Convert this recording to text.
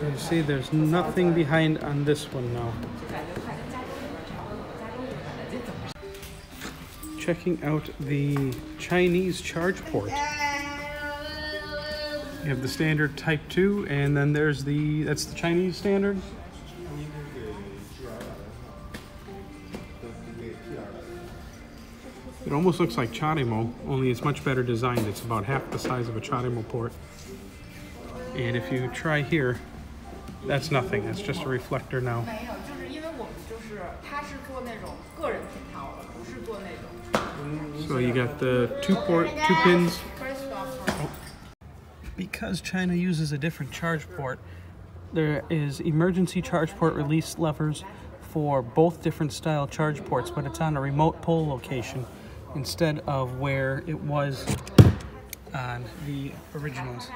You see, there's nothing behind on this one now. Checking out the Chinese charge port. You have the standard Type 2, and then there's that's the Chinese standard. It almost looks like CHAdeMO, only it's much better designed. It's about half the size of a CHAdeMO port. And if you try here, that's nothing. It's just a reflector now. So you got the two pins. Oh. Because China uses a different charge port, there is emergency charge port release levers for both different style charge ports, but it's on a remote pole location instead of where it was on the originals.